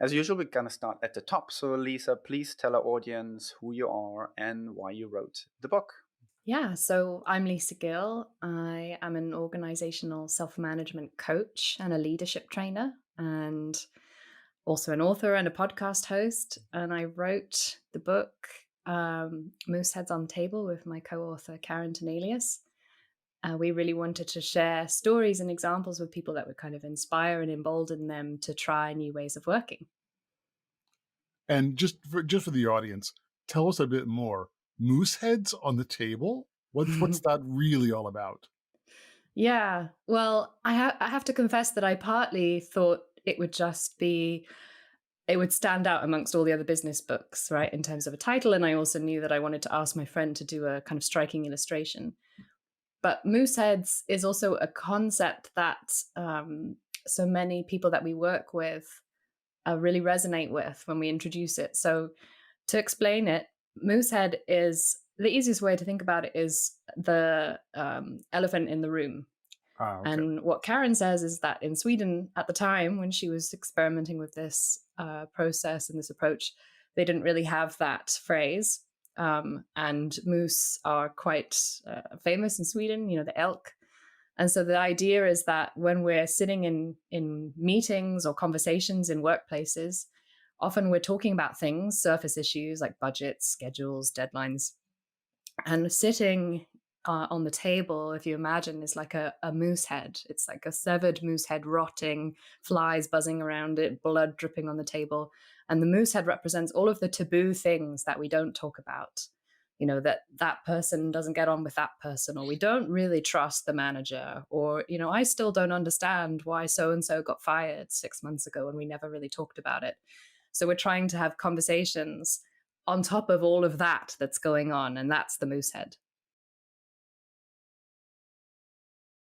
As usual, we're going to start at the top. So, Lisa, please tell our audience who you are and why you wrote the book. Yeah, so I'm Lisa Gill. I am an organizational self management coach and a leadership trainer, and also an author and a podcast host. And I wrote the book Moose Heads on Table with my co author, Karen Tenelius. We really wanted to share stories and examples with people that would kind of inspire and embolden them to try new ways of working. And just for the audience, tell us a bit more. Moose heads on the table? What's that really all about? Yeah, well, I have to confess that I partly thought it would just be it would stand out amongst all the other business books, right, in terms of a title. And I also knew that I wanted to ask my friend to do a kind of striking illustration. But Mooseheads is also a concept that so many people that we work with really resonate with when we introduce it. So to explain it, Moosehead is the easiest way to think about it is the elephant in the room. Okay. And what Karen says is that in Sweden at the time, when she was experimenting with this process and this approach, they didn't really have that phrase. And moose are quite famous in Sweden, the elk. And so the idea is that when we're sitting in meetings or conversations in workplaces, often we're talking about things, surface issues like budgets, schedules, deadlines. And sitting on the table, if you imagine, is like a moose head. It's like a severed moose head rotting, flies buzzing around it, blood dripping on the table. And the moose head represents all of the taboo things that we don't talk about. That person doesn't get on with that person, or we don't really trust the manager, or, I still don't understand why so-and-so got fired 6 months ago and we never really talked about it. So we're trying to have conversations on top of all of that that's going on, and that's the moose head.